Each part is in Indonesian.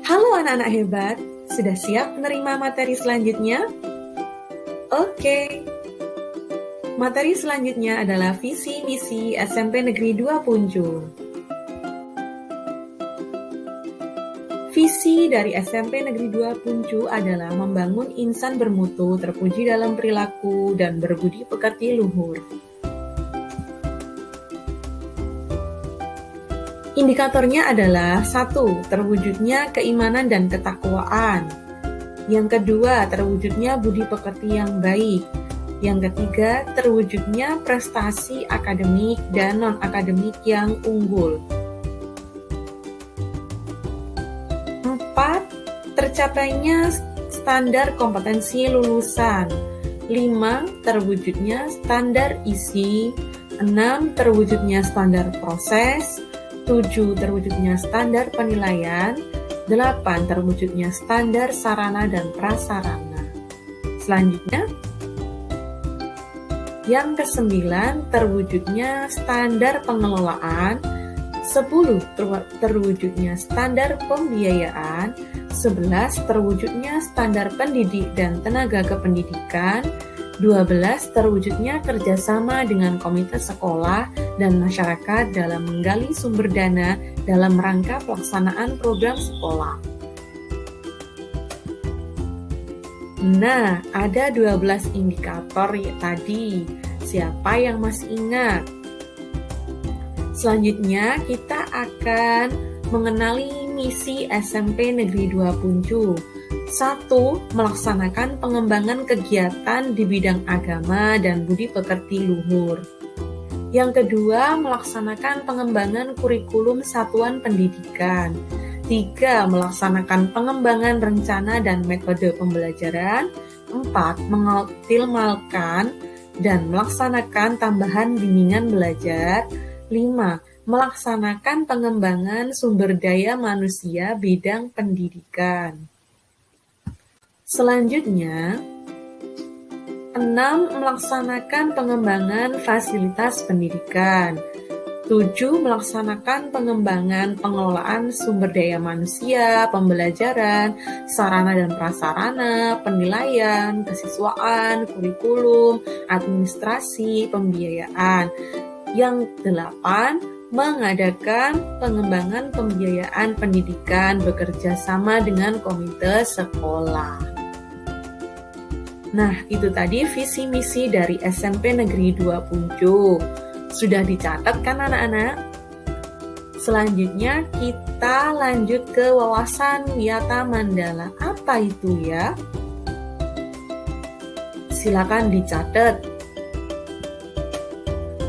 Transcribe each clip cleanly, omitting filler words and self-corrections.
Halo anak-anak hebat, sudah siap menerima materi selanjutnya? Oke, materi selanjutnya adalah visi misi SMP Negeri 2 Punjul. Visi dari SMP Negeri 2 Punjul adalah membangun insan bermutu, terpuji dalam perilaku, dan berbudi pekerti luhur. Indikatornya adalah 1. Terwujudnya keimanan dan ketakwaan. Yang kedua, terwujudnya budi pekerti yang baik. Yang ketiga, terwujudnya prestasi akademik dan non-akademik yang unggul. 4. Tercapainya standar kompetensi lulusan. 5. Terwujudnya standar isi. 6. Terwujudnya standar proses. 7. Terwujudnya standar penilaian. 8. Terwujudnya standar sarana dan prasarana. Selanjutnya, yang ke-9, terwujudnya standar pengelolaan. 10. Terwujudnya standar pembiayaan. 11. Terwujudnya standar pendidik dan tenaga kependidikan. 12. Terwujudnya kerjasama dengan komite sekolah dan masyarakat dalam menggali sumber dana dalam rangka pelaksanaan program sekolah. Nah, ada 12 indikator tadi. Siapa yang masih ingat? Selanjutnya, kita akan mengenali misi SMP Negeri 2 Punjul. 1. Melaksanakan pengembangan kegiatan di bidang agama dan budi pekerti luhur. Yang kedua, melaksanakan pengembangan kurikulum satuan pendidikan. 3. Melaksanakan pengembangan rencana dan metode pembelajaran. 4. Mengoptimalkan dan melaksanakan tambahan bimbingan belajar. 5. Melaksanakan pengembangan sumber daya manusia bidang pendidikan. Selanjutnya, 6. Melaksanakan pengembangan fasilitas pendidikan. 7. Melaksanakan pengembangan pengelolaan sumber daya manusia, pembelajaran, sarana dan prasarana, penilaian, kesiswaan, kurikulum, administrasi, pembiayaan. Yang 8. Mengadakan pengembangan pembiayaan pendidikan bekerja sama dengan komite sekolah. Nah, itu tadi visi misi dari SMP Negeri 2 Punjul. Sudah dicatat kan anak-anak? Selanjutnya kita lanjut ke wawasan wiyata mandala. Apa itu ya? Silakan dicatat.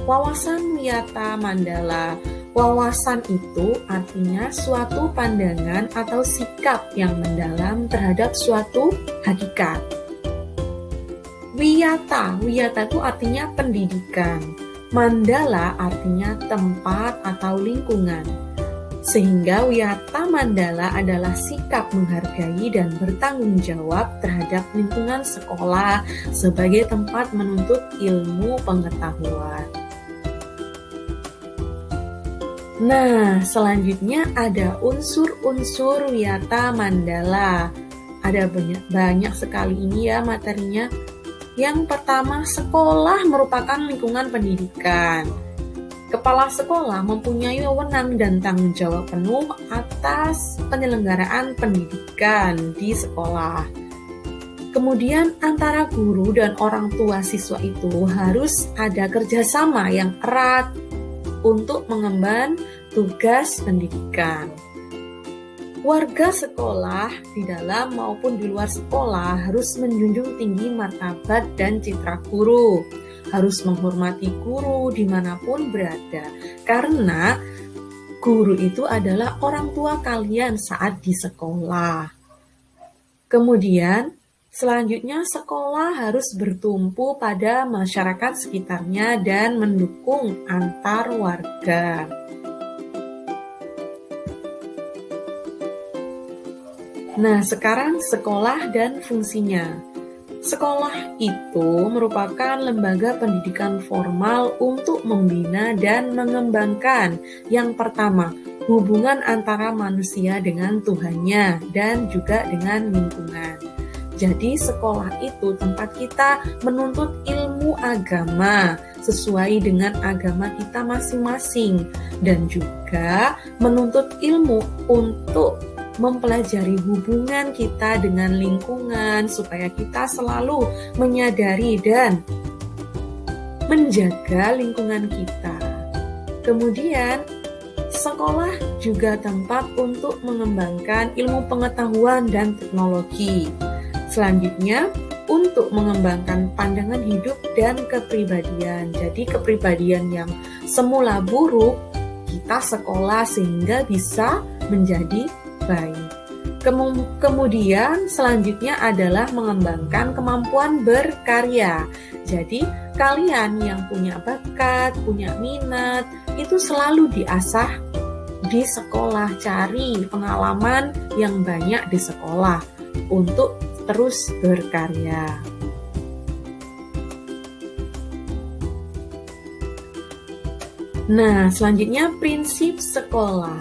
Wawasan wiyata mandala. Wawasan itu artinya suatu pandangan atau sikap yang mendalam terhadap suatu hakikat. Wiyata itu artinya pendidikan. Mandala artinya tempat atau lingkungan. Sehingga wiyata mandala adalah sikap menghargai dan bertanggung jawab terhadap lingkungan sekolah sebagai tempat menuntut ilmu pengetahuan. Nah, selanjutnya ada unsur-unsur wiyata mandala. Ada banyak sekali ini ya materinya. Yang pertama, sekolah merupakan lingkungan pendidikan. Kepala sekolah mempunyai wewenang dan tanggung jawab penuh atas penyelenggaraan pendidikan di sekolah. Kemudian antara guru dan orang tua siswa itu harus ada kerjasama yang erat untuk mengemban tugas pendidikan. Warga sekolah di dalam maupun di luar sekolah harus menjunjung tinggi martabat dan citra guru, harus menghormati guru dimanapun berada, karena guru itu adalah orang tua kalian saat di sekolah. Kemudian, selanjutnya sekolah harus bertumpu pada masyarakat sekitarnya dan mendukung antar warga. Nah, sekarang sekolah dan fungsinya. Sekolah itu merupakan lembaga pendidikan formal untuk membina dan mengembangkan yang pertama, hubungan antara manusia dengan Tuhannya dan juga dengan lingkungan. Jadi sekolah itu tempat kita menuntut ilmu agama sesuai dengan agama kita masing-masing dan juga menuntut ilmu untuk mempelajari hubungan kita dengan lingkungan supaya kita selalu menyadari dan menjaga lingkungan kita. Kemudian sekolah juga tempat untuk mengembangkan ilmu pengetahuan dan teknologi. Selanjutnya, untuk mengembangkan pandangan hidup dan kepribadian. Jadi kepribadian yang semula buruk, kita sekolah sehingga bisa menjadi baik. Kemudian selanjutnya adalah mengembangkan kemampuan berkarya. Jadi kalian yang punya bakat, punya minat, itu selalu diasah di sekolah. Cari pengalaman yang banyak di sekolah untuk terus berkarya. Nah, selanjutnya prinsip sekolah.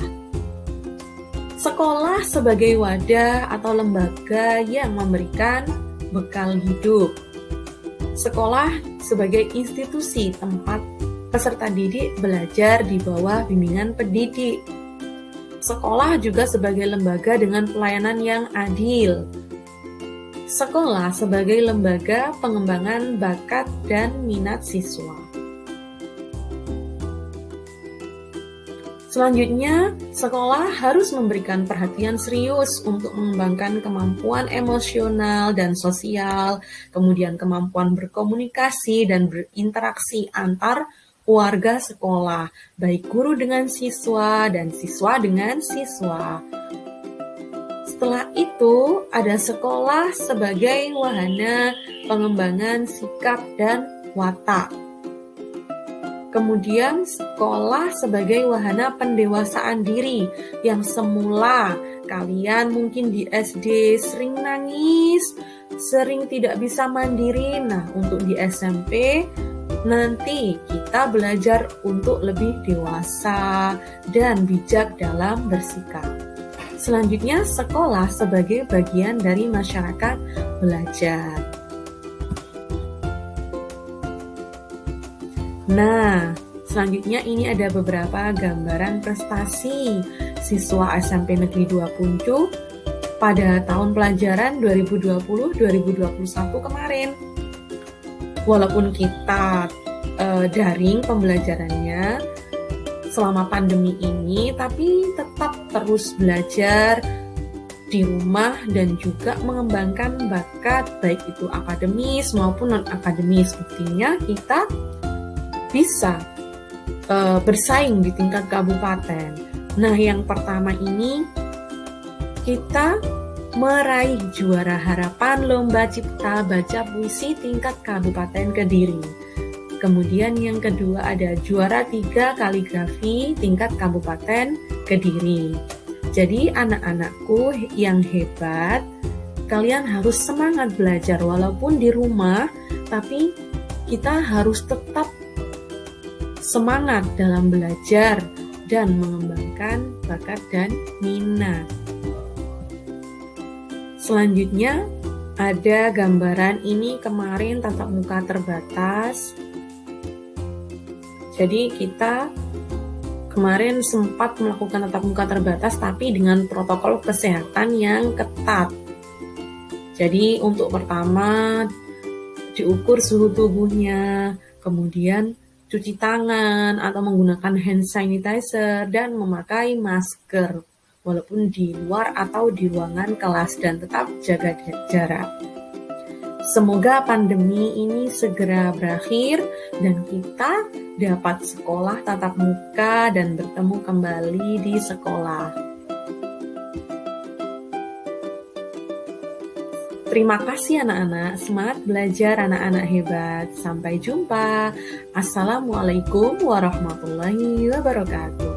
Sekolah sebagai wadah atau lembaga yang memberikan bekal hidup. Sekolah sebagai institusi tempat peserta didik belajar di bawah bimbingan pendidik. Sekolah juga sebagai lembaga dengan pelayanan yang adil. Sekolah sebagai lembaga pengembangan bakat dan minat siswa. Selanjutnya, sekolah harus memberikan perhatian serius untuk mengembangkan kemampuan emosional dan sosial, kemudian kemampuan berkomunikasi dan berinteraksi antar warga sekolah, baik guru dengan siswa dan siswa dengan siswa. Setelah itu, ada sekolah sebagai wahana pengembangan sikap dan watak. Kemudian sekolah sebagai wahana pendewasaan diri yang semula kalian mungkin di SD sering nangis, sering tidak bisa mandiri. Nah, untuk di SMP nanti kita belajar untuk lebih dewasa dan bijak dalam bersikap. Selanjutnya, sekolah sebagai bagian dari masyarakat belajar. Nah, selanjutnya ini ada beberapa gambaran prestasi siswa SMP Negeri 2 Puncuh pada tahun pelajaran 2020-2021 kemarin. Walaupun kita daring pembelajarannya selama pandemi ini, tapi tetap terus belajar di rumah dan juga mengembangkan bakat baik itu akademis maupun non-akademis. Buktinya kita bisa bersaing di tingkat kabupaten. Nah, yang pertama ini kita meraih juara harapan Lomba Cipta Baca Puisi tingkat Kabupaten Kediri. Kemudian yang kedua ada juara 3 kaligrafi tingkat Kabupaten Kediri. Jadi anak-anakku yang hebat, kalian harus semangat belajar walaupun di rumah, tapi kita harus tetap semangat dalam belajar dan mengembangkan bakat dan minat. Selanjutnya ada gambaran ini kemarin tatap muka terbatas. Jadi kita kemarin sempat melakukan tatap muka terbatas tapi dengan protokol kesehatan yang ketat. Jadi untuk pertama diukur suhu tubuhnya, kemudian cuci tangan atau menggunakan hand sanitizer dan memakai masker walaupun di luar atau di ruangan kelas dan tetap jaga jarak. Semoga pandemi ini segera berakhir dan kita dapat sekolah tatap muka dan bertemu kembali di sekolah. Terima kasih anak-anak, semangat belajar anak-anak hebat. Sampai jumpa. Assalamualaikum warahmatullahi wabarakatuh.